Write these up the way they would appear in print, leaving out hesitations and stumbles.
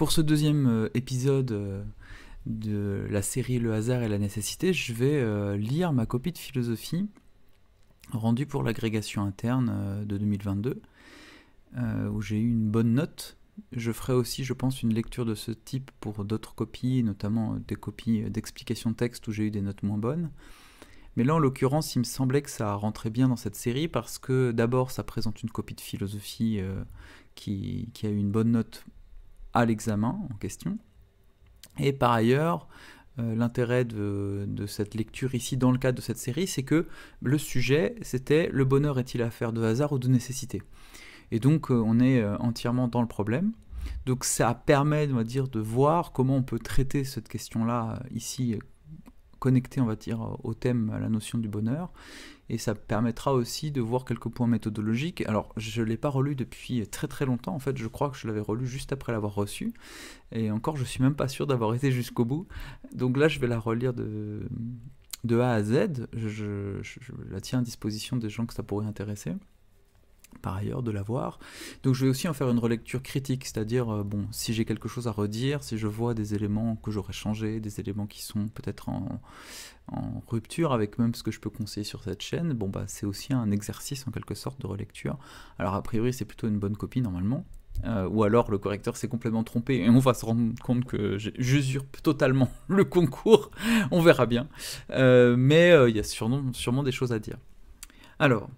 Pour ce deuxième épisode de la série Le hasard et la nécessité, je vais lire ma copie de philosophie rendue pour l'agrégation interne de 2022, où j'ai eu une bonne note. Je ferai aussi, je pense, une lecture de ce type pour d'autres copies, notamment des copies d'explications de texte où j'ai eu des notes moins bonnes. Mais là, en l'occurrence, il me semblait que ça rentrait bien dans cette série parce que d'abord, ça présente une copie de philosophie qui a eu une bonne note à l'examen en question. Et par ailleurs, l'intérêt de cette lecture ici dans le cadre de cette série, c'est que le sujet, c'était « Le bonheur est-il affaire de hasard ou de nécessité ?» Et donc, on est entièrement dans le problème. Donc ça permet, on va dire, de voir comment on peut traiter cette question-là ici, connectée, on va dire, au thème, à la notion du bonheur. Et ça permettra aussi de voir quelques points méthodologiques. Alors, je ne l'ai pas relu depuis très très longtemps. En fait, je crois que je l'avais relu juste après l'avoir reçu. Et encore, je ne suis même pas sûr d'avoir été jusqu'au bout. Donc là, je vais la relire de A à Z. Je la tiens à disposition des gens que ça pourrait intéresser, par ailleurs, de la voir. Donc je vais aussi en faire une relecture critique, c'est-à-dire, bon, si j'ai quelque chose à redire, si je vois des éléments que j'aurais changés, des éléments qui sont peut-être en rupture avec même ce que je peux conseiller sur cette chaîne, bon bah c'est aussi un exercice en quelque sorte de relecture. Alors a priori c'est plutôt une bonne copie normalement, ou alors le correcteur s'est complètement trompé et on va se rendre compte que j'usurpe totalement le concours, on verra bien. Mais il y a sûrement des choses à dire. Alors,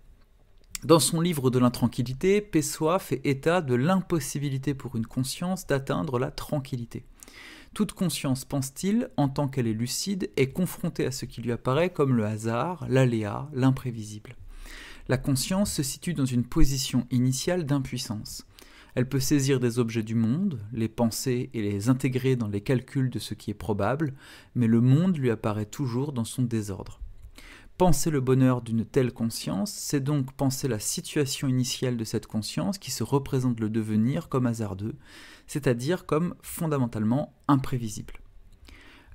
dans son livre de l'intranquillité, Pessoa fait état de l'impossibilité pour une conscience d'atteindre la tranquillité. Toute conscience, pense-t-il, en tant qu'elle est lucide, est confrontée à ce qui lui apparaît comme le hasard, l'aléa, l'imprévisible. La conscience se situe dans une position initiale d'impuissance. Elle peut saisir des objets du monde, les penser et les intégrer dans les calculs de ce qui est probable, mais le monde lui apparaît toujours dans son désordre. Penser le bonheur d'une telle conscience, c'est donc penser la situation initiale de cette conscience qui se représente le devenir comme hasardeux, c'est-à-dire comme fondamentalement imprévisible.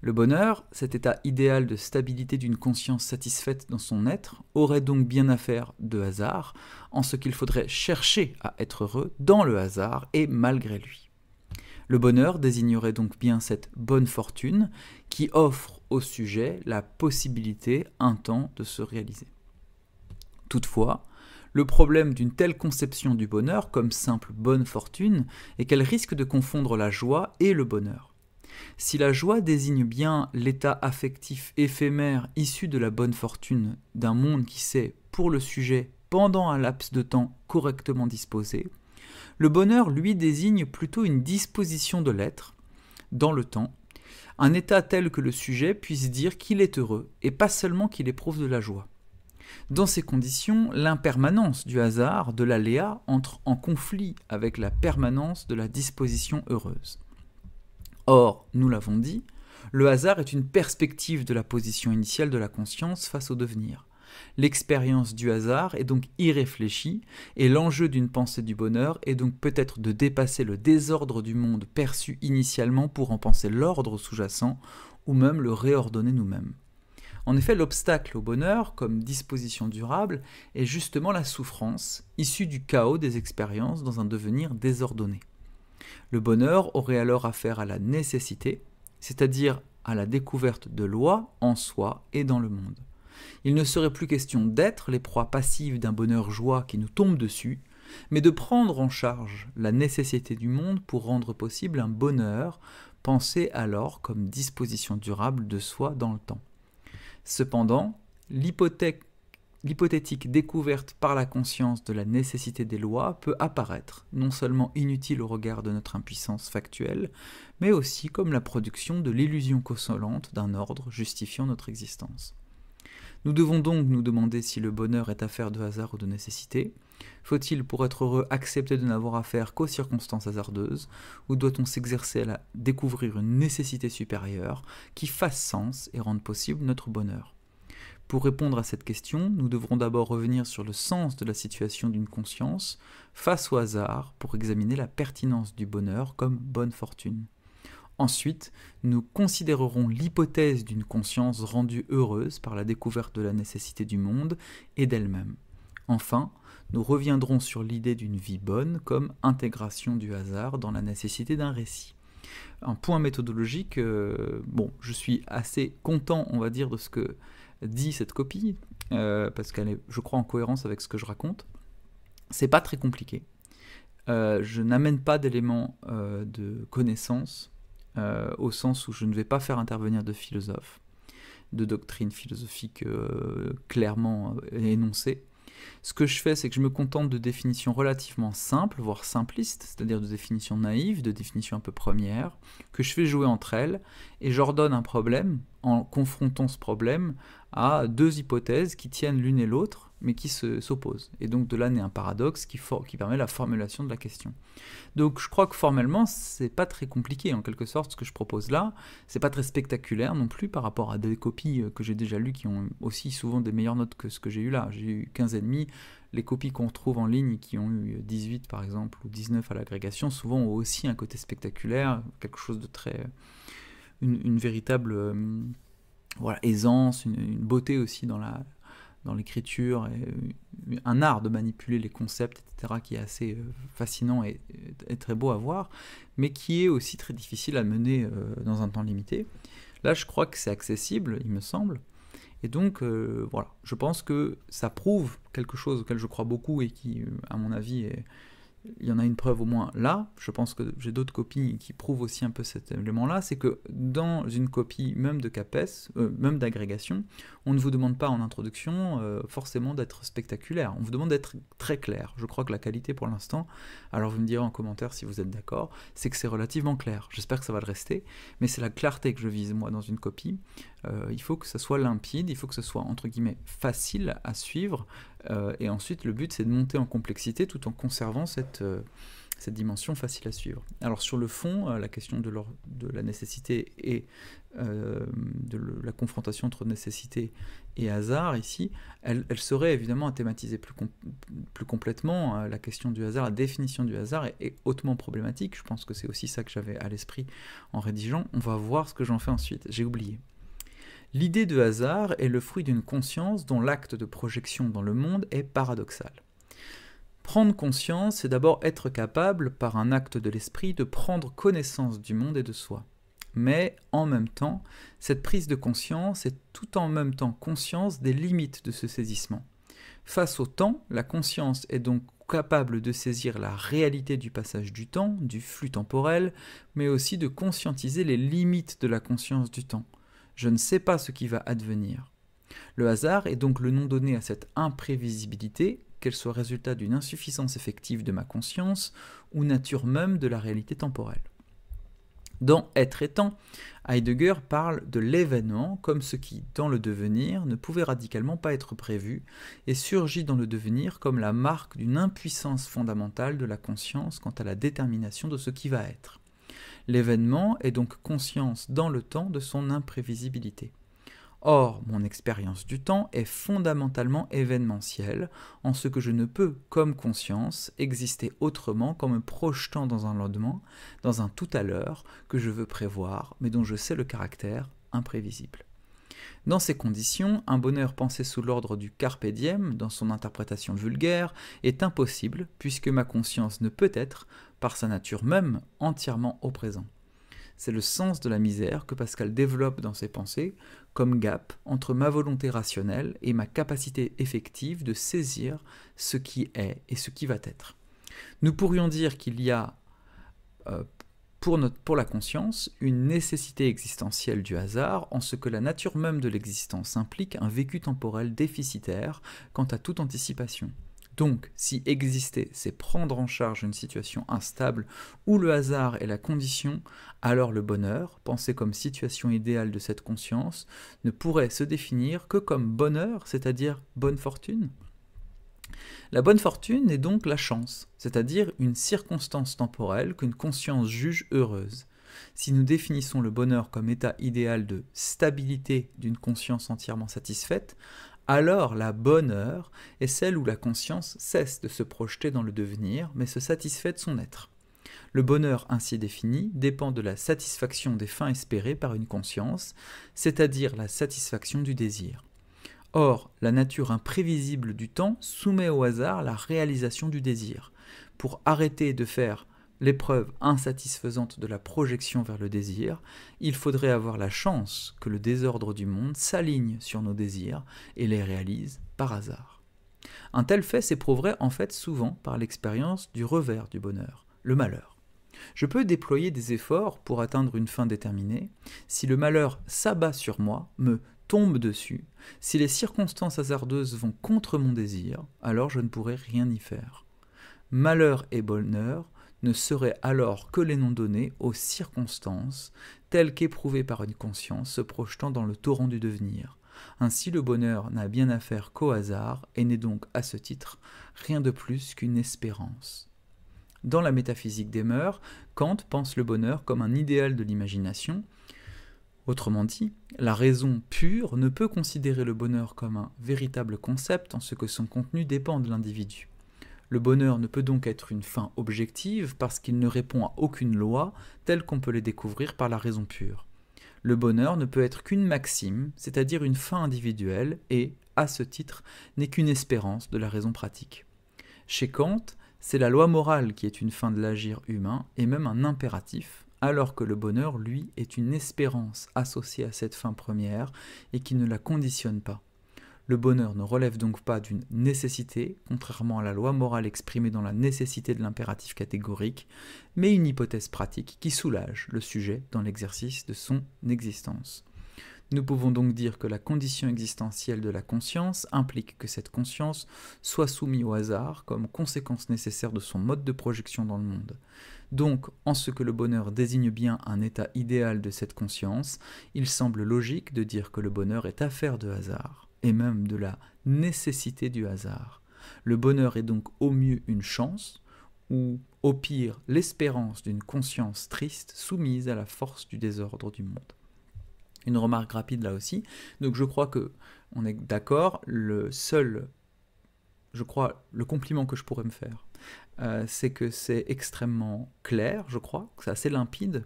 Le bonheur, cet état idéal de stabilité d'une conscience satisfaite dans son être, aurait donc bien affaire de hasard, en ce qu'il faudrait chercher à être heureux dans le hasard et malgré lui. Le bonheur désignerait donc bien cette bonne fortune qui offre au sujet la possibilité un temps de se réaliser. Toutefois, le problème d'une telle conception du bonheur comme simple bonne fortune est qu'elle risque de confondre la joie et le bonheur. Si la joie désigne bien l'état affectif éphémère issu de la bonne fortune d'un monde qui s'est, pour le sujet, pendant un laps de temps correctement disposé, le bonheur, lui, désigne plutôt une disposition de l'être, dans le temps, un état tel que le sujet puisse dire qu'il est heureux, et pas seulement qu'il éprouve de la joie. Dans ces conditions, l'impermanence du hasard, de l'aléa, entre en conflit avec la permanence de la disposition heureuse. Or, nous l'avons dit, le hasard est une perspective de la position initiale de la conscience face au devenir. L'expérience du hasard est donc irréfléchie, et l'enjeu d'une pensée du bonheur est donc peut-être de dépasser le désordre du monde perçu initialement pour en penser l'ordre sous-jacent, ou même le réordonner nous-mêmes. En effet, l'obstacle au bonheur, comme disposition durable, est justement la souffrance, issue du chaos des expériences dans un devenir désordonné. Le bonheur aurait alors affaire à la nécessité, c'est-à-dire à la découverte de lois en soi et dans le monde. Il ne serait plus question d'être les proies passives d'un bonheur-joie qui nous tombe dessus, mais de prendre en charge la nécessité du monde pour rendre possible un bonheur, pensé alors comme disposition durable de soi dans le temps. Cependant, l'hypothétique découverte par la conscience de la nécessité des lois peut apparaître, non seulement inutile au regard de notre impuissance factuelle, mais aussi comme la production de l'illusion consolante d'un ordre justifiant notre existence. Nous devons donc nous demander si le bonheur est affaire de hasard ou de nécessité. Faut-il, pour être heureux, accepter de n'avoir affaire qu'aux circonstances hasardeuses, ou doit-on s'exercer à découvrir une nécessité supérieure qui fasse sens et rende possible notre bonheur ? Pour répondre à cette question, nous devrons d'abord revenir sur le sens de la situation d'une conscience face au hasard pour examiner la pertinence du bonheur comme bonne fortune. Ensuite, nous considérerons l'hypothèse d'une conscience rendue heureuse par la découverte de la nécessité du monde et d'elle-même. Enfin, nous reviendrons sur l'idée d'une vie bonne comme intégration du hasard dans la nécessité d'un récit. Un point méthodologique, bon, je suis assez content, on va dire, de ce que dit cette copie, parce qu'elle est, je crois, en cohérence avec ce que je raconte. C'est pas très compliqué. Je n'amène pas d'éléments de connaissance, au sens où je ne vais pas faire intervenir de philosophes, de doctrines philosophiques clairement énoncées. Ce que je fais, c'est que je me contente de définitions relativement simples, voire simplistes, c'est-à-dire de définitions naïves, de définitions un peu premières, que je fais jouer entre elles, et j'ordonne un problème en confrontant ce problème à deux hypothèses qui tiennent l'une et l'autre, mais qui s'opposent. Et donc de là naît un paradoxe qui permet la formulation de la question. Donc je crois que formellement, c'est pas très compliqué en quelque sorte ce que je propose là. C'est pas très spectaculaire non plus par rapport à des copies que j'ai déjà lues qui ont aussi souvent des meilleures notes que ce que j'ai eu là. J'ai eu 15,5. Les copies qu'on trouve en ligne qui ont eu 18 par exemple ou 19 à l'agrégation, souvent ont aussi un côté spectaculaire, quelque chose de très... une véritable voilà, aisance, une beauté aussi dans l'écriture, et un art de manipuler les concepts, etc., qui est assez fascinant et très beau à voir, mais qui est aussi très difficile à mener dans un temps limité. Là, je crois que c'est accessible, il me semble, et donc voilà, je pense que ça prouve quelque chose auquel je crois beaucoup et qui, à mon avis, il y en a une preuve au moins là, je pense que j'ai d'autres copies qui prouvent aussi un peu cet élément-là, c'est que dans une copie même de CAPES, même d'agrégation, on ne vous demande pas en introduction forcément d'être spectaculaire, on vous demande d'être très clair. Je crois que la qualité pour l'instant, alors vous me direz en commentaire si vous êtes d'accord, c'est que c'est relativement clair. J'espère que ça va le rester, mais c'est la clarté que je vise moi dans une copie. Il faut que ça soit limpide, il faut que ce soit entre guillemets facile à suivre, et ensuite le but c'est de monter en complexité tout en conservant cette dimension facile à suivre. Alors sur le fond, la question de la nécessité et la confrontation entre nécessité et hasard ici, elle serait évidemment à thématiser plus complètement. La question du hasard, la définition du hasard est hautement problématique. Je pense que c'est aussi ça que j'avais à l'esprit en rédigeant. On va voir ce que j'en fais ensuite, j'ai oublié. L'idée de hasard est le fruit d'une conscience dont l'acte de projection dans le monde est paradoxal. Prendre conscience, c'est d'abord être capable, par un acte de l'esprit, de prendre connaissance du monde et de soi. Mais, en même temps, cette prise de conscience est tout en même temps conscience des limites de ce saisissement. Face au temps, la conscience est donc capable de saisir la réalité du passage du temps, du flux temporel, mais aussi de conscientiser les limites de la conscience du temps. Je ne sais pas ce qui va advenir. Le hasard est donc le nom donné à cette imprévisibilité, qu'elle soit résultat d'une insuffisance effective de ma conscience ou nature même de la réalité temporelle. Dans Être et temps, Heidegger parle de l'événement comme ce qui, dans le devenir, ne pouvait radicalement pas être prévu et surgit dans le devenir comme la marque d'une impuissance fondamentale de la conscience quant à la détermination de ce qui va être. L'événement est donc conscience dans le temps de son imprévisibilité. Or, mon expérience du temps est fondamentalement événementielle, en ce que je ne peux, comme conscience, exister autrement qu'en me projetant dans un lendemain, dans un tout à l'heure que je veux prévoir, mais dont je sais le caractère imprévisible. Dans ces conditions, un bonheur pensé sous l'ordre du carpe diem, dans son interprétation vulgaire, est impossible, puisque ma conscience ne peut être, par sa nature même, entièrement au présent. C'est le sens de la misère que Pascal développe dans ses pensées, comme gap entre ma volonté rationnelle et ma capacité effective de saisir ce qui est et ce qui va être. Nous pourrions dire qu'il y a, pour la conscience, une nécessité existentielle du hasard, en ce que la nature même de l'existence implique un vécu temporel déficitaire quant à toute anticipation. Donc, si exister, c'est prendre en charge une situation instable où le hasard est la condition, alors le bonheur, pensé comme situation idéale de cette conscience, ne pourrait se définir que comme bonheur, c'est-à-dire bonne fortune. La bonne fortune est donc la chance, c'est-à-dire une circonstance temporelle qu'une conscience juge heureuse. Si nous définissons le bonheur comme état idéal de stabilité d'une conscience entièrement satisfaite, alors la bonne heure est celle où la conscience cesse de se projeter dans le devenir, mais se satisfait de son être. Le bonheur ainsi défini dépend de la satisfaction des fins espérées par une conscience, c'est-à-dire la satisfaction du désir. Or, la nature imprévisible du temps soumet au hasard la réalisation du désir. Pour arrêter de faire l'épreuve insatisfaisante de la projection vers le désir, il faudrait avoir la chance que le désordre du monde s'aligne sur nos désirs et les réalise par hasard. Un tel fait s'éprouverait en fait souvent par l'expérience du revers du bonheur, le malheur. Je peux déployer des efforts pour atteindre une fin déterminée. Si le malheur s'abat sur moi, me tombe dessus, si les circonstances hasardeuses vont contre mon désir, alors je ne pourrai rien y faire. Malheur et bonheur ne seraient alors que les noms donnés aux circonstances, telles qu'éprouvées par une conscience se projetant dans le torrent du devenir. Ainsi le bonheur n'a bien affaire qu'au hasard et n'est donc à ce titre rien de plus qu'une espérance. Dans la métaphysique des mœurs, Kant pense le bonheur comme un idéal de l'imagination. Autrement dit, la raison pure ne peut considérer le bonheur comme un véritable concept en ce que son contenu dépend de l'individu. Le bonheur ne peut donc être une fin objective parce qu'il ne répond à aucune loi telle qu'on peut les découvrir par la raison pure. Le bonheur ne peut être qu'une maxime, c'est-à-dire une fin individuelle, et, à ce titre, n'est qu'une espérance de la raison pratique. Chez Kant, c'est la loi morale qui est une fin de l'agir humain, et même un impératif, alors que le bonheur, lui, est une espérance associée à cette fin première, et qui ne la conditionne pas. Le bonheur ne relève donc pas d'une nécessité, contrairement à la loi morale exprimée dans la nécessité de l'impératif catégorique, mais une hypothèse pratique qui soulage le sujet dans l'exercice de son existence. Nous pouvons donc dire que la condition existentielle de la conscience implique que cette conscience soit soumise au hasard comme conséquence nécessaire de son mode de projection dans le monde. Donc, en ce que le bonheur désigne bien un état idéal de cette conscience, il semble logique de dire que le bonheur est affaire de hasard, et même de la nécessité du hasard. Le bonheur est donc au mieux une chance, ou au pire l'espérance d'une conscience triste soumise à la force du désordre du monde. Une remarque rapide là aussi, donc je crois que on est d'accord, le compliment que je pourrais me faire, c'est que c'est extrêmement clair, je crois, que c'est assez limpide,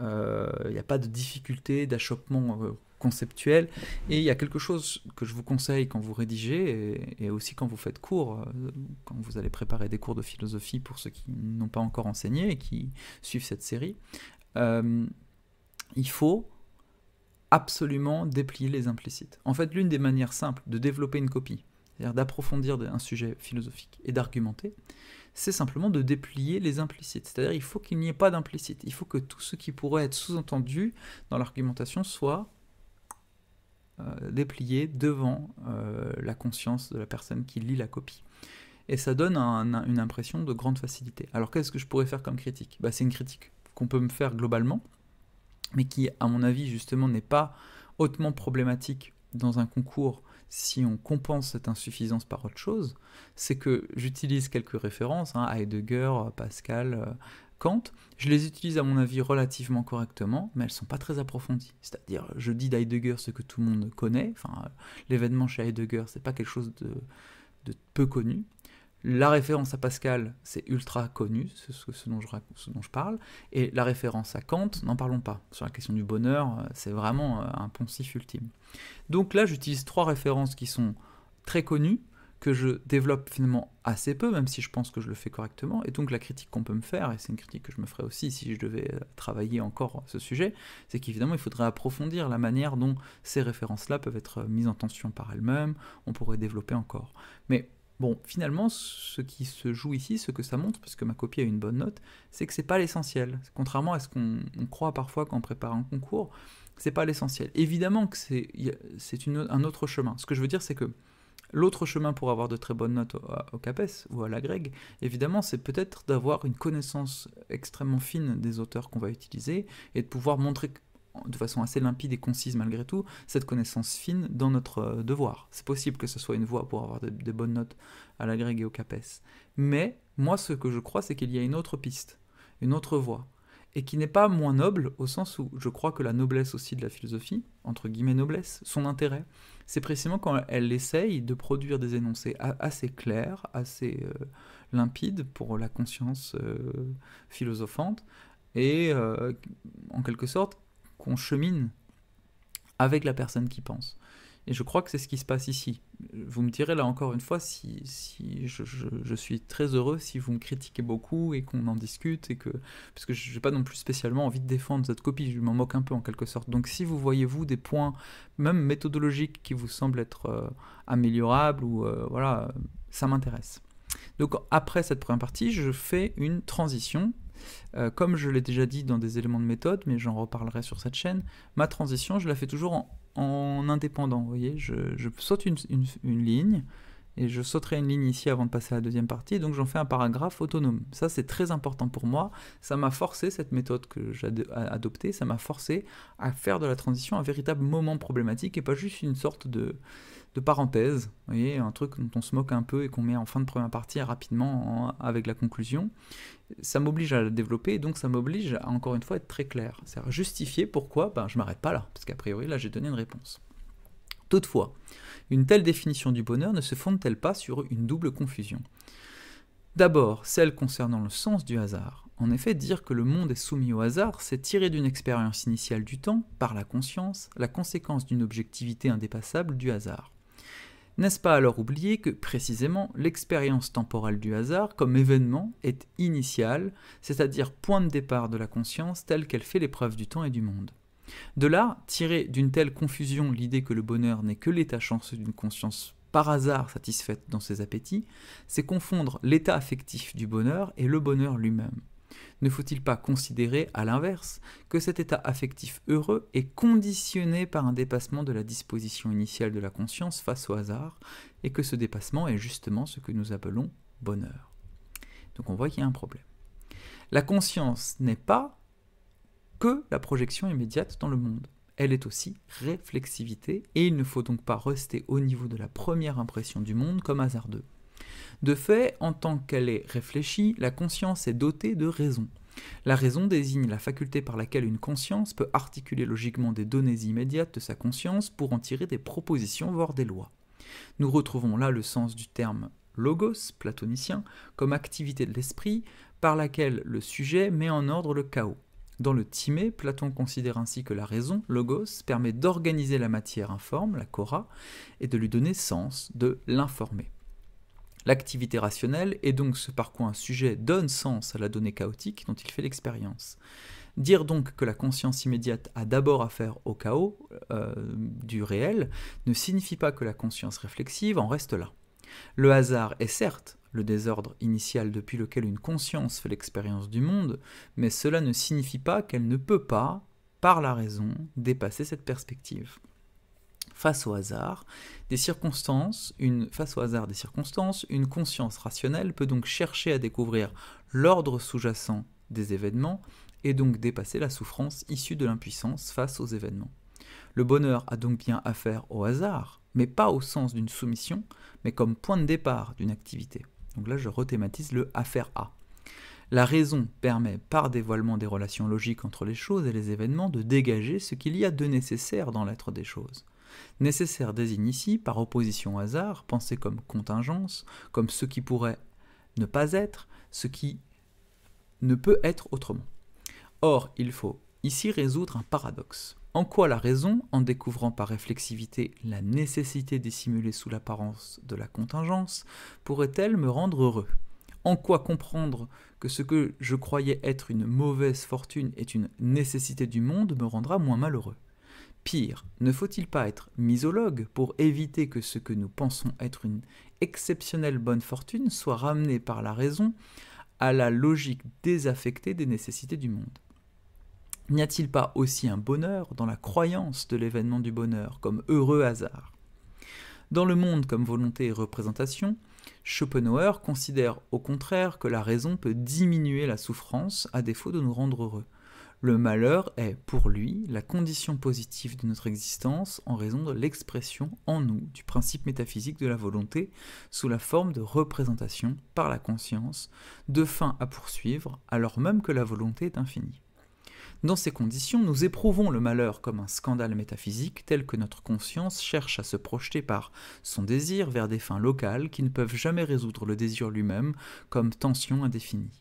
il n'y a pas de difficulté, d'achoppement conceptuel, et il y a quelque chose que je vous conseille quand vous rédigez, et aussi quand vous faites cours, quand vous allez préparer des cours de philosophie pour ceux qui n'ont pas encore enseigné et qui suivent cette série, il faut absolument déplier les implicites. En fait, l'une des manières simples de développer une copie, c'est-à-dire d'approfondir un sujet philosophique et d'argumenter, c'est simplement de déplier les implicites. C'est-à-dire il faut qu'il n'y ait pas d'implicite. Il faut que tout ce qui pourrait être sous-entendu dans l'argumentation soit déplié devant la conscience de la personne qui lit la copie. Et ça donne une impression de grande facilité. Alors qu'est-ce que je pourrais faire comme critique ? C'est une critique qu'on peut me faire globalement, mais qui, à mon avis, justement, n'est pas hautement problématique dans un concours si on compense cette insuffisance par autre chose, c'est que j'utilise quelques références, Heidegger, Pascal, Kant, je les utilise à mon avis relativement correctement, mais elles ne sont pas très approfondies. C'est-à-dire, je dis d'Heidegger ce que tout le monde connaît, l'événement chez Heidegger, c'est pas quelque chose de peu connu. La référence à Pascal, c'est ultra connu, c'est ce dont je parle, et la référence à Kant, n'en parlons pas. Sur la question du bonheur, c'est vraiment un poncif ultime. Donc là, j'utilise 3 références qui sont très connues, que je développe finalement assez peu, même si je pense que je le fais correctement, et donc la critique qu'on peut me faire, et c'est une critique que je me ferais aussi si je devais travailler encore ce sujet, c'est qu'évidemment, il faudrait approfondir la manière dont ces références-là peuvent être mises en tension par elles-mêmes, on pourrait développer encore. Mais bon, finalement, ce qui se joue ici, ce que ça montre, parce que ma copie a une bonne note, c'est que c'est pas l'essentiel. Contrairement à ce qu'on croit parfois quand on prépare un concours, c'est pas l'essentiel. Évidemment que c'est un autre chemin. Ce que je veux dire, c'est que l'autre chemin pour avoir de très bonnes notes au CAPES ou à l'agrég, évidemment, c'est peut-être d'avoir une connaissance extrêmement fine des auteurs qu'on va utiliser et de pouvoir montrer de façon assez limpide et concise malgré tout, cette connaissance fine dans notre devoir. C'est possible que ce soit une voie pour avoir des bonnes notes à l'agrég et au CAPES. Mais moi, ce que je crois, c'est qu'il y a une autre piste, une autre voie, et qui n'est pas moins noble, au sens où je crois que la noblesse aussi de la philosophie, entre guillemets noblesse, son intérêt, c'est précisément quand elle essaye de produire des énoncés assez clairs, assez limpides pour la conscience philosophante, et en quelque sorte, qu'on chemine avec la personne qui pense. Et je crois que c'est ce qui se passe ici. Vous me direz là encore une fois si je suis très heureux si vous me critiquez beaucoup et qu'on en discute, parce que je n'ai pas non plus spécialement envie de défendre cette copie, je m'en moque un peu en quelque sorte. Donc si vous voyez vous des points, même méthodologiques, qui vous semblent être améliorables, ou voilà, ça m'intéresse. Donc après cette première partie, je fais une transition. Comme je l'ai déjà dit dans des éléments de méthode, mais j'en reparlerai sur cette chaîne, ma transition, je la fais toujours en indépendant. Vous voyez, je saute une ligne, et je sauterai une ligne ici avant de passer à la deuxième partie, donc j'en fais un paragraphe autonome. Ça, c'est très important pour moi. Ça m'a forcé, cette méthode que j'ai adoptée, ça m'a forcé à faire de la transition un véritable moment problématique, et pas juste une sorte de parenthèse, vous voyez, un truc dont on se moque un peu et qu'on met en fin de première partie rapidement avec la conclusion. Ça m'oblige à la développer, et donc ça m'oblige à, encore une fois, être très clair. C'est-à-dire justifier pourquoi je m'arrête pas là, parce qu'a priori là j'ai donné une réponse. Toutefois, une telle définition du bonheur ne se fonde-t-elle pas sur une double confusion? D'abord, celle concernant le sens du hasard. En effet, dire que le monde est soumis au hasard, c'est tirer d'une expérience initiale du temps, par la conscience, la conséquence d'une objectivité indépassable du hasard. N'est-ce pas alors oublier que, précisément, l'expérience temporelle du hasard, comme événement, est initiale, c'est-à-dire point de départ de la conscience telle qu'elle fait l'épreuve du temps et du monde. De là, tirer d'une telle confusion l'idée que le bonheur n'est que l'état chanceux d'une conscience par hasard satisfaite dans ses appétits, c'est confondre l'état affectif du bonheur et le bonheur lui-même. Ne faut-il pas considérer, à l'inverse, que cet état affectif heureux est conditionné par un dépassement de la disposition initiale de la conscience face au hasard, et que ce dépassement est justement ce que nous appelons bonheur? Donc on voit qu'il y a un problème. La conscience n'est pas que la projection immédiate dans le monde. Elle est aussi réflexivité, et il ne faut donc pas rester au niveau de la première impression du monde comme hasardeux. De fait, en tant qu'elle est réfléchie, la conscience est dotée de raison. La raison désigne la faculté par laquelle une conscience peut articuler logiquement des données immédiates de sa conscience pour en tirer des propositions, voire des lois. Nous retrouvons là le sens du terme logos, platonicien, comme activité de l'esprit par laquelle le sujet met en ordre le chaos. Dans le Timée, Platon considère ainsi que la raison, logos, permet d'organiser la matière informe, la chora, et de lui donner sens, de l'informer. L'activité rationnelle est donc ce par quoi un sujet donne sens à la donnée chaotique dont il fait l'expérience. Dire donc que la conscience immédiate a d'abord affaire au chaos du réel ne signifie pas que la conscience réflexive en reste là. Le hasard est certes le désordre initial depuis lequel une conscience fait l'expérience du monde, mais cela ne signifie pas qu'elle ne peut pas, par la raison, dépasser cette perspective. Face au hasard des circonstances, une conscience rationnelle peut donc chercher à découvrir l'ordre sous-jacent des événements et donc dépasser la souffrance issue de l'impuissance face aux événements. Le bonheur a donc bien affaire au hasard, mais pas au sens d'une soumission, mais comme point de départ d'une activité. Donc là, je rethématise le affaire A. La raison permet, par dévoilement des relations logiques entre les choses et les événements, de dégager ce qu'il y a de nécessaire dans l'être des choses. Nécessaire désigne ici, par opposition au hasard, pensé comme contingence, comme ce qui pourrait ne pas être, ce qui ne peut être autrement. Or, il faut ici résoudre un paradoxe. En quoi la raison, en découvrant par réflexivité la nécessité dissimulée sous l'apparence de la contingence, pourrait-elle me rendre heureux? En quoi comprendre que ce que je croyais être une mauvaise fortune est une nécessité du monde me rendra moins malheureux? Pire, ne faut-il pas être misologue pour éviter que ce que nous pensons être une exceptionnelle bonne fortune soit ramené par la raison à la logique désaffectée des nécessités du monde? N'y a-t-il pas aussi un bonheur dans la croyance de l'événement du bonheur comme heureux hasard? Dans le monde comme volonté et représentation, Schopenhauer considère au contraire que la raison peut diminuer la souffrance à défaut de nous rendre heureux. Le malheur est, pour lui, la condition positive de notre existence en raison de l'expression en nous du principe métaphysique de la volonté sous la forme de représentation par la conscience, de fin à poursuivre alors même que la volonté est infinie. Dans ces conditions, nous éprouvons le malheur comme un scandale métaphysique tel que notre conscience cherche à se projeter par son désir vers des fins locales qui ne peuvent jamais résoudre le désir lui-même comme tension indéfinie.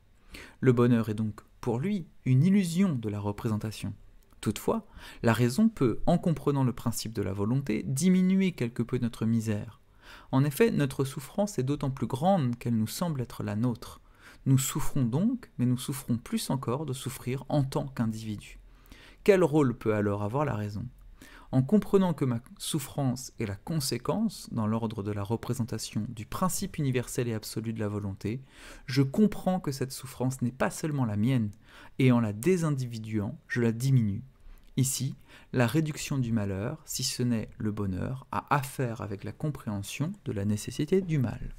Le bonheur est donc, pour lui, une illusion de la représentation. Toutefois, la raison peut, en comprenant le principe de la volonté, diminuer quelque peu notre misère. En effet, notre souffrance est d'autant plus grande qu'elle nous semble être la nôtre. Nous souffrons donc, mais nous souffrons plus encore de souffrir en tant qu'individu. Quel rôle peut alors avoir la raison ? En comprenant que ma souffrance est la conséquence, dans l'ordre de la représentation, du principe universel et absolu de la volonté, je comprends que cette souffrance n'est pas seulement la mienne, et en la désindividuant, je la diminue. Ici, la réduction du malheur, si ce n'est le bonheur, a affaire avec la compréhension de la nécessité du mal.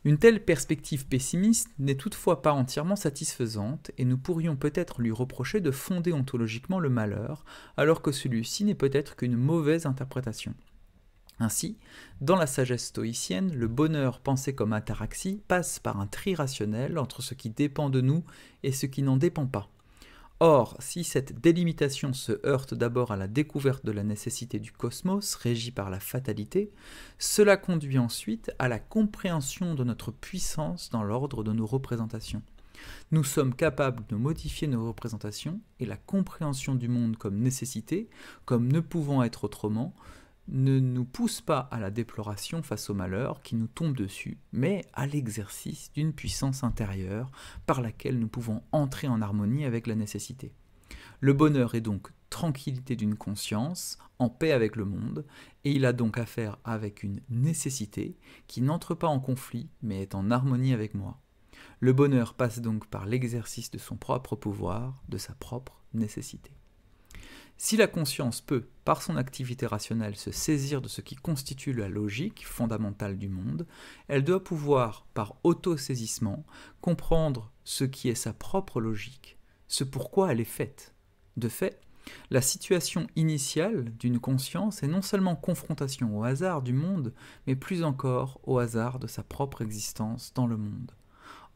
Une telle perspective pessimiste n'est toutefois pas entièrement satisfaisante et nous pourrions peut-être lui reprocher de fonder ontologiquement le malheur, alors que celui-ci n'est peut-être qu'une mauvaise interprétation. Ainsi, dans la sagesse stoïcienne, le bonheur pensé comme ataraxie passe par un tri rationnel entre ce qui dépend de nous et ce qui n'en dépend pas. Or, si cette délimitation se heurte d'abord à la découverte de la nécessité du cosmos, régi par la fatalité, cela conduit ensuite à la compréhension de notre puissance dans l'ordre de nos représentations. Nous sommes capables de modifier nos représentations et la compréhension du monde comme nécessité, comme ne pouvant être autrement, ne nous pousse pas à la déploration face au malheur qui nous tombe dessus, mais à l'exercice d'une puissance intérieure par laquelle nous pouvons entrer en harmonie avec la nécessité. Le bonheur est donc tranquillité d'une conscience, en paix avec le monde, et il a donc affaire avec une nécessité qui n'entre pas en conflit, mais est en harmonie avec moi. Le bonheur passe donc par l'exercice de son propre pouvoir, de sa propre nécessité. Si la conscience peut, par son activité rationnelle, se saisir de ce qui constitue la logique fondamentale du monde, elle doit pouvoir, par autosaisissement, comprendre ce qui est sa propre logique, ce pourquoi elle est faite. De fait, la situation initiale d'une conscience est non seulement confrontation au hasard du monde, mais plus encore au hasard de sa propre existence dans le monde.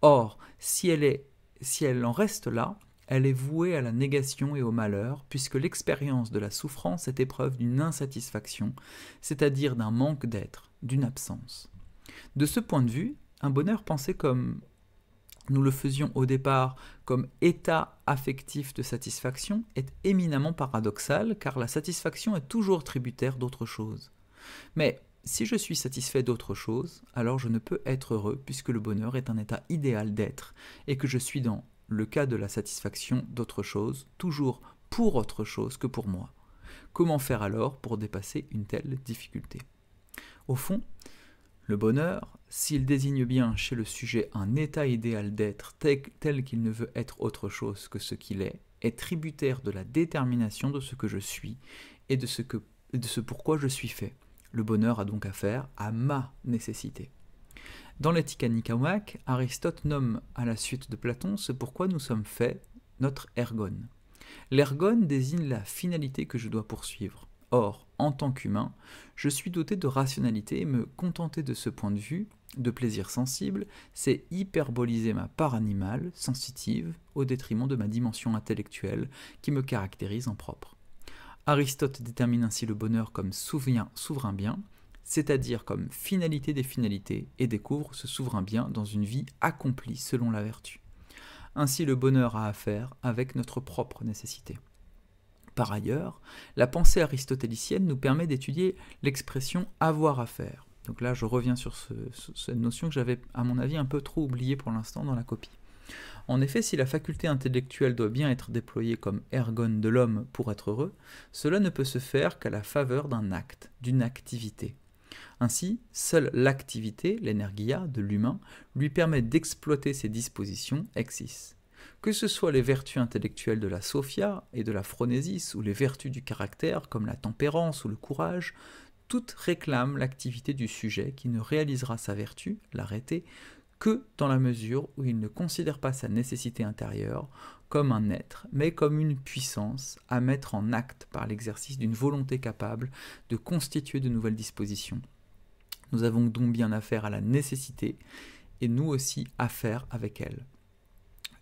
Or, si elle en reste là, elle est vouée à la négation et au malheur, puisque l'expérience de la souffrance est épreuve d'une insatisfaction, c'est-à-dire d'un manque d'être, d'une absence. De ce point de vue, un bonheur pensé comme nous le faisions au départ comme état affectif de satisfaction est éminemment paradoxal, car la satisfaction est toujours tributaire d'autre chose. Mais si je suis satisfait d'autre chose, alors je ne peux être heureux, puisque le bonheur est un état idéal d'être, et que je suis dans le cas de la satisfaction d'autre chose, toujours pour autre chose que pour moi. Comment faire alors pour dépasser une telle difficulté ? Au fond, le bonheur, s'il désigne bien chez le sujet un état idéal d'être tel qu'il ne veut être autre chose que ce qu'il est tributaire de la détermination de ce que je suis et de ce pourquoi je suis fait. Le bonheur a donc affaire à ma nécessité. Dans l'Éthique à Nicomaque, Aristote nomme à la suite de Platon ce pourquoi nous sommes faits, notre ergone. L'ergone désigne la finalité que je dois poursuivre. Or, en tant qu'humain, je suis doté de rationalité et me contenter de ce point de vue, de plaisir sensible, c'est hyperboliser ma part animale, sensitive, au détriment de ma dimension intellectuelle qui me caractérise en propre. Aristote détermine ainsi le bonheur comme souverain bien, c'est-à-dire comme finalité des finalités, et découvre ce souverain bien dans une vie accomplie selon la vertu. Ainsi le bonheur a affaire avec notre propre nécessité. Par ailleurs, la pensée aristotélicienne nous permet d'étudier l'expression « avoir à faire ». Donc là, je reviens sur cette notion que j'avais, à mon avis, un peu trop oubliée pour l'instant dans la copie. En effet, si la faculté intellectuelle doit bien être déployée comme ergone de l'homme pour être heureux, cela ne peut se faire qu'à la faveur d'un acte, d'une activité. Ainsi, seule l'activité, l'energia de l'humain, lui permet d'exploiter ses dispositions exis. Que ce soit les vertus intellectuelles de la sophia et de la phronésis ou les vertus du caractère comme la tempérance ou le courage, toutes réclament l'activité du sujet qui ne réalisera sa vertu, l'arrêté, que dans la mesure où il ne considère pas sa nécessité intérieure comme un être, mais comme une puissance à mettre en acte par l'exercice d'une volonté capable de constituer de nouvelles dispositions. Nous avons donc bien affaire à la nécessité, et nous aussi affaire avec elle.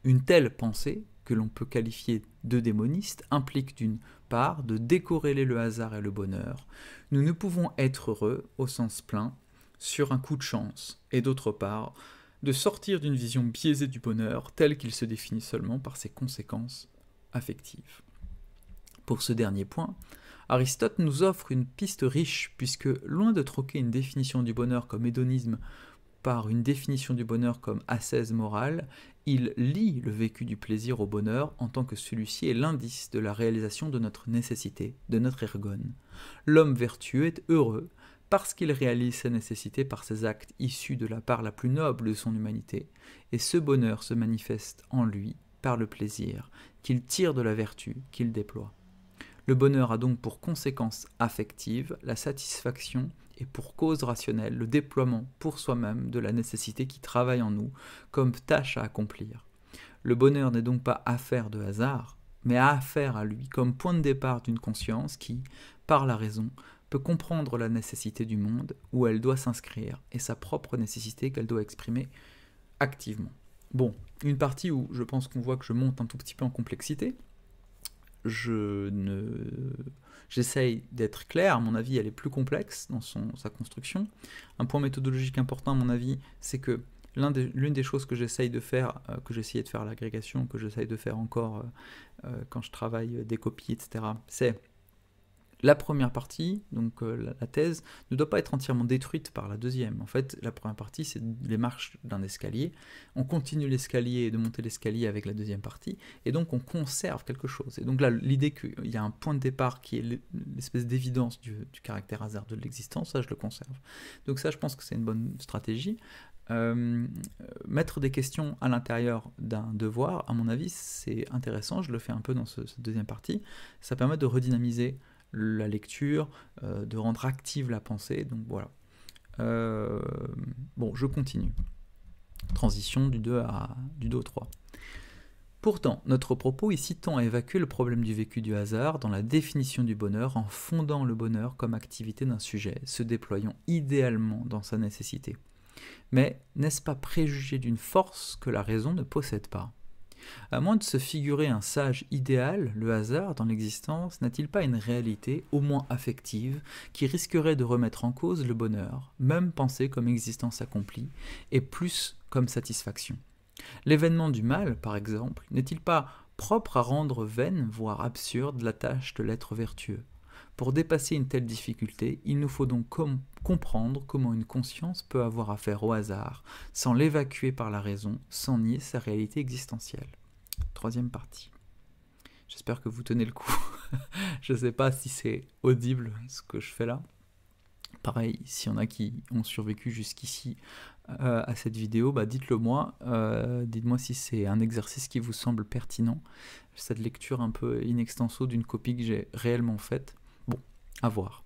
Une telle pensée, que l'on peut qualifier de démoniste, implique d'une part de décorréler le hasard et le bonheur. Nous ne pouvons être heureux, au sens plein, sur un coup de chance, et d'autre part, de sortir d'une vision biaisée du bonheur, tel qu'il se définit seulement par ses conséquences affectives. Pour ce dernier point, Aristote nous offre une piste riche, puisque loin de troquer une définition du bonheur comme hédonisme par une définition du bonheur comme ascèse morale, il lie le vécu du plaisir au bonheur en tant que celui-ci est l'indice de la réalisation de notre nécessité, de notre ergone. L'homme vertueux est heureux parce qu'il réalise sa nécessité par ses actes issus de la part la plus noble de son humanité, et ce bonheur se manifeste en lui par le plaisir qu'il tire de la vertu qu'il déploie. Le bonheur a donc pour conséquence affective la satisfaction et pour cause rationnelle le déploiement pour soi-même de la nécessité qui travaille en nous comme tâche à accomplir. Le bonheur n'est donc pas affaire de hasard, mais affaire à lui comme point de départ d'une conscience qui, par la raison, peut comprendre la nécessité du monde où elle doit s'inscrire et sa propre nécessité qu'elle doit exprimer activement. Bon, une partie où je pense qu'on voit que je monte un tout petit peu en complexité. J'essaye d'être clair, à mon avis elle est plus complexe dans sa construction. Un point méthodologique important à mon avis, c'est que l'une des choses que j'essaye de faire, que j'essayais de faire à l'agrégation, que j'essaye de faire encore quand je travaille des copies, etc., c'est la première partie, donc la thèse, ne doit pas être entièrement détruite par la deuxième. En fait, la première partie, c'est les marches d'un escalier. On continue l'escalier et de monter l'escalier avec la deuxième partie, et donc on conserve quelque chose. Et donc là, l'idée qu'il y a un point de départ qui est l'espèce d'évidence du caractère hasard de l'existence, ça, je le conserve. Donc ça, je pense que c'est une bonne stratégie. Mettre des questions à l'intérieur d'un devoir, à mon avis, c'est intéressant. Je le fais un peu dans cette deuxième partie. Ça permet de redynamiser la lecture, de rendre active la pensée, donc voilà. Bon, je continue. Transition du 2 au 3. Pourtant, notre propos ici tend à évacuer le problème du vécu du hasard dans la définition du bonheur en fondant le bonheur comme activité d'un sujet, se déployant idéalement dans sa nécessité. Mais n'est-ce pas préjuger d'une force que la raison ne possède pas ? À moins de se figurer un sage idéal, le hasard dans l'existence n'a-t-il pas une réalité, au moins affective, qui risquerait de remettre en cause le bonheur, même pensé comme existence accomplie, et plus comme satisfaction ? L'événement du mal, par exemple, n'est-il pas propre à rendre vaine, voire absurde, la tâche de l'être vertueux ? Pour dépasser une telle difficulté, il nous faut donc comprendre comment une conscience peut avoir affaire au hasard, sans l'évacuer par la raison, sans nier sa réalité existentielle. Troisième partie. J'espère que vous tenez le coup. Je ne sais pas si c'est audible ce que je fais là. Pareil, s'il y en a qui ont survécu jusqu'ici à cette vidéo, bah dites-le moi. Dites-moi si c'est un exercice qui vous semble pertinent. Cette lecture un peu in extenso d'une copie que j'ai réellement faite. Bon, à voir.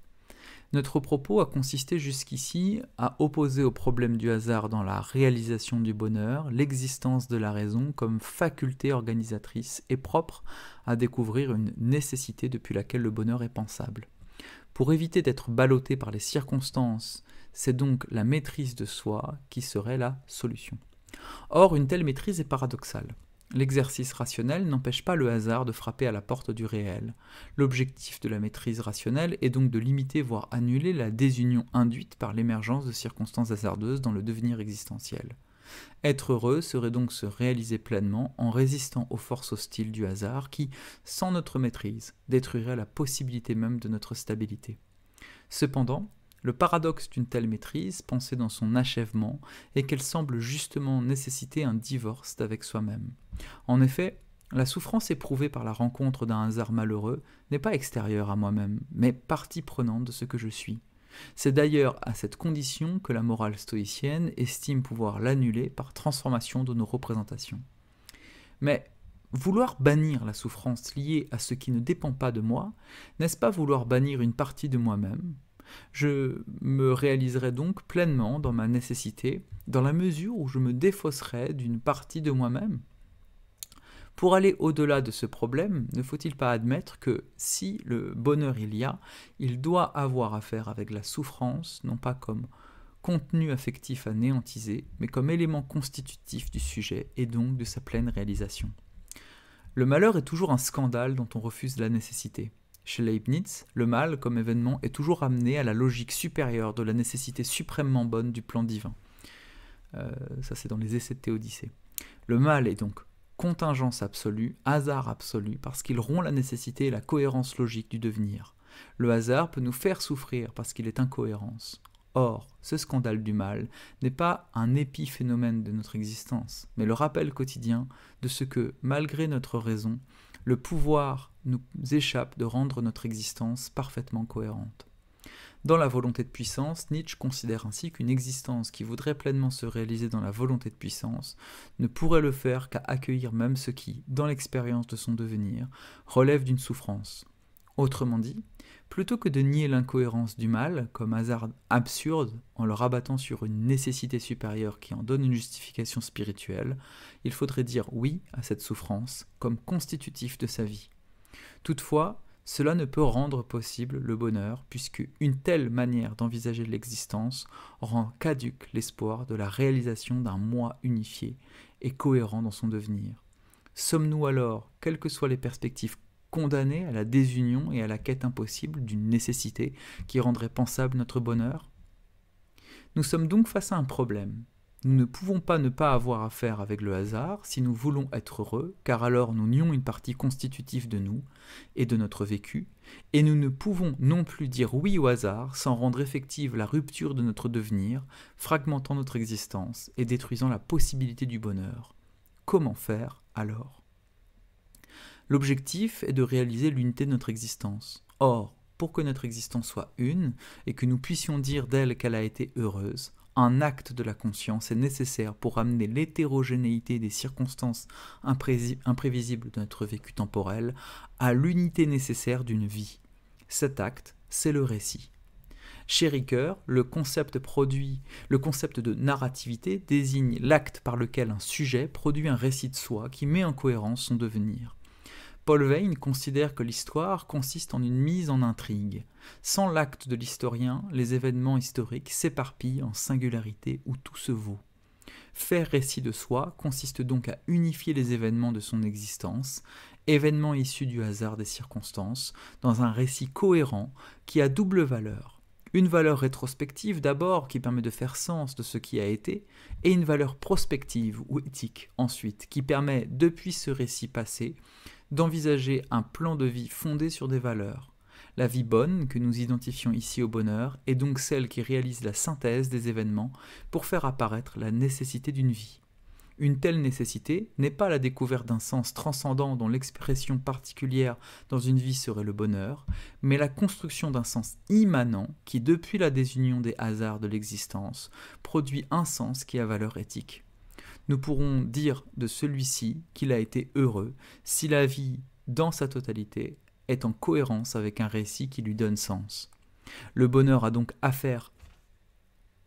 Notre propos a consisté jusqu'ici à opposer au problème du hasard dans la réalisation du bonheur l'existence de la raison comme faculté organisatrice et propre à découvrir une nécessité depuis laquelle le bonheur est pensable. Pour éviter d'être ballotté par les circonstances, c'est donc la maîtrise de soi qui serait la solution. Or, une telle maîtrise est paradoxale. L'exercice rationnel n'empêche pas le hasard de frapper à la porte du réel. L'objectif de la maîtrise rationnelle est donc de limiter voire annuler la désunion induite par l'émergence de circonstances hasardeuses dans le devenir existentiel. Être heureux serait donc se réaliser pleinement en résistant aux forces hostiles du hasard qui, sans notre maîtrise, détruiraient la possibilité même de notre stabilité. Cependant, le paradoxe d'une telle maîtrise, pensée dans son achèvement, est qu'elle semble justement nécessiter un divorce d'avec soi-même. En effet, la souffrance éprouvée par la rencontre d'un hasard malheureux n'est pas extérieure à moi-même, mais partie prenante de ce que je suis. C'est d'ailleurs à cette condition que la morale stoïcienne estime pouvoir l'annuler par transformation de nos représentations. Mais vouloir bannir la souffrance liée à ce qui ne dépend pas de moi, n'est-ce pas vouloir bannir une partie de moi-même ? Je me réaliserai donc pleinement dans ma nécessité, dans la mesure où je me défausserai d'une partie de moi-même. Pour aller au-delà de ce problème, ne faut-il pas admettre que, si le bonheur il y a, il doit avoir affaire avec la souffrance, non pas comme contenu affectif à néantiser, mais comme élément constitutif du sujet et donc de sa pleine réalisation. Le malheur est toujours un scandale dont on refuse la nécessité. Chez Leibniz, le mal, comme événement, est toujours amené à la logique supérieure de la nécessité suprêmement bonne du plan divin. Ça, c'est dans les Essais de Théodicée. Le mal est donc contingence absolue, hasard absolu, parce qu'il rompt la nécessité et la cohérence logique du devenir. Le hasard peut nous faire souffrir parce qu'il est incohérence. Or, ce scandale du mal n'est pas un épiphénomène de notre existence, mais le rappel quotidien de ce que, malgré notre raison, le pouvoir nous échappe de rendre notre existence parfaitement cohérente. Dans la volonté de puissance, Nietzsche considère ainsi qu'une existence qui voudrait pleinement se réaliser dans la volonté de puissance ne pourrait le faire qu'à accueillir même ce qui, dans l'expérience de son devenir, relève d'une souffrance. Autrement dit, plutôt que de nier l'incohérence du mal comme hasard absurde en le rabattant sur une nécessité supérieure qui en donne une justification spirituelle, il faudrait dire oui à cette souffrance comme constitutif de sa vie. Toutefois, cela ne peut rendre possible le bonheur, puisque une telle manière d'envisager l'existence rend caduque l'espoir de la réalisation d'un moi unifié et cohérent dans son devenir. Sommes-nous alors, quelles que soient les perspectives, condamnés à la désunion et à la quête impossible d'une nécessité qui rendrait pensable notre bonheur ? Nous sommes donc face à un problème. Nous ne pouvons pas ne pas avoir affaire avec le hasard si nous voulons être heureux, car alors nous nions une partie constitutive de nous et de notre vécu, et nous ne pouvons non plus dire oui au hasard sans rendre effective la rupture de notre devenir, fragmentant notre existence et détruisant la possibilité du bonheur. Comment faire alors ? L'objectif est de réaliser l'unité de notre existence. Or, pour que notre existence soit une, et que nous puissions dire d'elle qu'elle a été heureuse, un acte de la conscience est nécessaire pour amener l'hétérogénéité des circonstances imprévisibles de notre vécu temporel à l'unité nécessaire d'une vie. Cet acte, c'est le récit. Chez Ricoeur, le concept de narrativité désigne l'acte par lequel un sujet produit un récit de soi qui met en cohérence son devenir. Paul Veyne considère que l'histoire consiste en une mise en intrigue. Sans l'acte de l'historien, les événements historiques s'éparpillent en singularités où tout se vaut. Faire récit de soi consiste donc à unifier les événements de son existence, événements issus du hasard des circonstances, dans un récit cohérent qui a double valeur. Une valeur rétrospective d'abord qui permet de faire sens de ce qui a été, et une valeur prospective ou éthique ensuite qui permet, depuis ce récit passé, d'envisager un plan de vie fondé sur des valeurs. La vie bonne, que nous identifions ici au bonheur, est donc celle qui réalise la synthèse des événements pour faire apparaître la nécessité d'une vie. Une telle nécessité n'est pas la découverte d'un sens transcendant dont l'expression particulière dans une vie serait le bonheur, mais la construction d'un sens immanent qui, depuis la désunion des hasards de l'existence, produit un sens qui a valeur éthique. Nous pourrons dire de celui-ci qu'il a été heureux si la vie, dans sa totalité, est en cohérence avec un récit qui lui donne sens. Le bonheur a donc affaire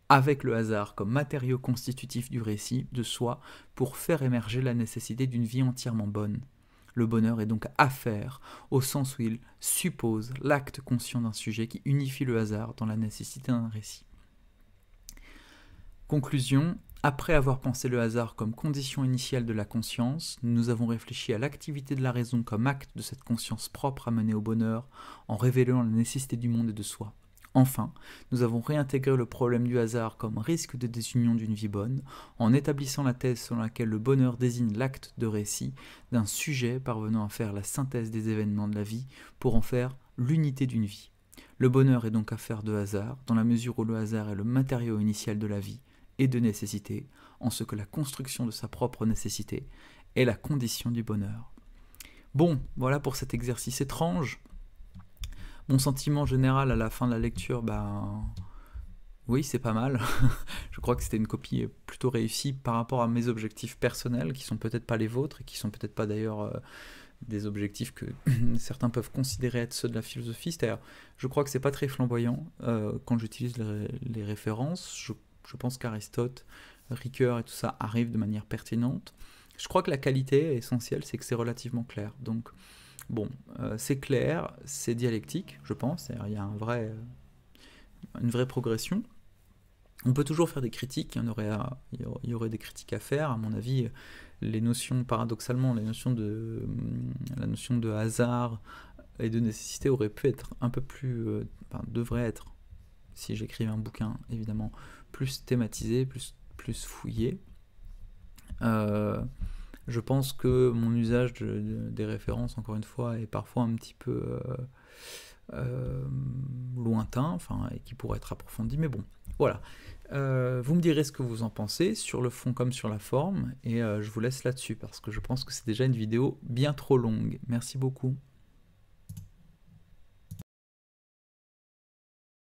avec le hasard comme matériau constitutif du récit de soi pour faire émerger la nécessité d'une vie entièrement bonne. Le bonheur est donc affaire au sens où il suppose l'acte conscient d'un sujet qui unifie le hasard dans la nécessité d'un récit. Conclusion. Après avoir pensé le hasard comme condition initiale de la conscience, nous avons réfléchi à l'activité de la raison comme acte de cette conscience propre à mener au bonheur, en révélant la nécessité du monde et de soi. Enfin, nous avons réintégré le problème du hasard comme risque de désunion d'une vie bonne, en établissant la thèse selon laquelle le bonheur désigne l'acte de récit d'un sujet parvenant à faire la synthèse des événements de la vie pour en faire l'unité d'une vie. Le bonheur est donc affaire de hasard, dans la mesure où le hasard est le matériau initial de la vie, et de nécessité, en ce que la construction de sa propre nécessité est la condition du bonheur. Bon, voilà pour cet exercice étrange. Mon sentiment général à la fin de la lecture, oui, c'est pas mal. Je crois que c'était une copie plutôt réussie par rapport à mes objectifs personnels, qui sont peut-être pas les vôtres, et qui sont peut-être pas d'ailleurs des objectifs que certains peuvent considérer être ceux de la philosophie. C'est-à-dire, je crois que c'est pas très flamboyant quand j'utilise les références. Je pense qu'Aristote, Ricoeur et tout ça arrivent de manière pertinente. Je crois que la qualité essentielle, c'est que c'est relativement clair. Donc, bon, c'est clair, c'est dialectique, je pense. Il y a une vraie progression. On peut toujours faire des critiques, il y aurait des critiques à faire. À mon avis, paradoxalement, la notion de hasard et de nécessité aurait pu être un peu plus... devrait être, si j'écrivais un bouquin, évidemment, plus thématisé, plus fouillé. Je Je pense que mon usage des références, encore une fois, est parfois un petit peu lointain, enfin, et qui pourrait être approfondi, mais bon, voilà. Vous me direz ce que vous en pensez, sur le fond comme sur la forme, et je vous laisse là-dessus, parce que je pense que c'est déjà une vidéo bien trop longue. Merci beaucoup.